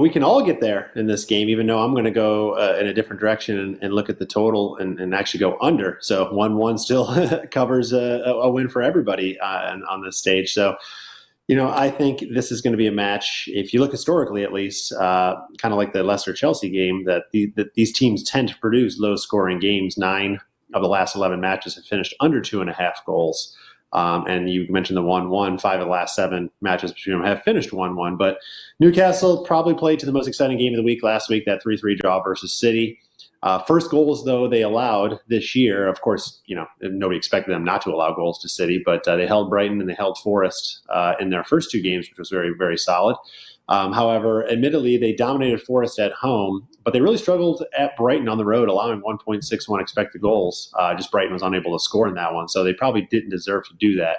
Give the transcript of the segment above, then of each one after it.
we can all get there in this game, even though I'm going to go in a different direction and look at the total and actually go under. So 1-1 still covers a win for everybody on this stage. So, I think this is going to be a match, if you look historically at least, kind of like the Leicester-Chelsea game, that these teams tend to produce low-scoring games. 9 of the last 11 matches have finished under 2.5 goals. And you mentioned the 1-1, 5 of the last 7 matches between them have finished 1-1. But Newcastle probably played to the most exciting game of the week last week, that 3-3 draw versus City. First goals, though, they allowed this year. Of course, nobody expected them not to allow goals to City, but they held Brighton and they held Forest in their first 2 games, which was very, very solid. However, admittedly, they dominated Forest at home, but they really struggled at Brighton on the road, allowing 1.61 expected goals. Just Brighton was unable to score in that one, so they probably didn't deserve to do that.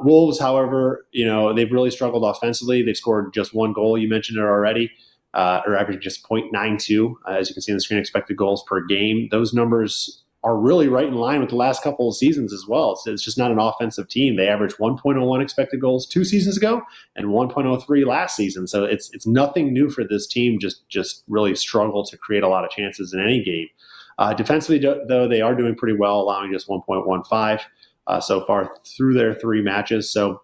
Wolves, however, they've really struggled offensively. They've scored just 1 goal. You mentioned it already, or averaging just 0.92, as you can see on the screen, expected goals per game. Those numbers are really right in line with the last couple of seasons as well. It's just not an offensive team. They averaged 1.01 expected goals 2 seasons ago and 1.03 last season. So it's nothing new for this team, just really struggle to create a lot of chances in any game. Defensively, though, they are doing pretty well, allowing just 1.15 so far through their 3 matches. So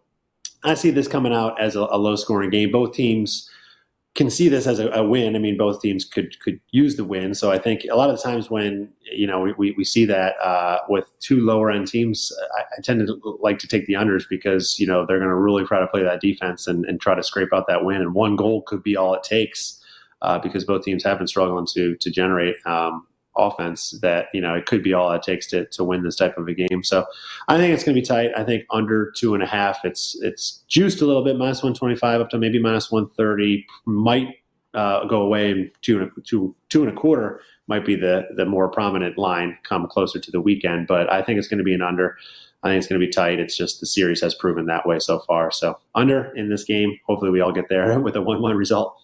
I see this coming out as a low-scoring game. Both teams can see this as a win. I mean, both teams could use the win. So I think a lot of the times when we see that with 2 lower end teams, I tend to like to take the unders because they're going to really try to play that defense and try to scrape out that win. And 1 goal could be all it takes because both teams have been struggling to generate offense. That it could be all it takes to win this type of a game. So I think it's going to be tight. I think under 2.5. It's juiced a little bit, -125 up to maybe -130. Might go away, and 2.25 might be the more prominent line come closer to the weekend. But I think it's going to be an under. I think it's going to be tight. It's just the series has proven that way so far. So under in this game. Hopefully we all get there with a 1-1 result.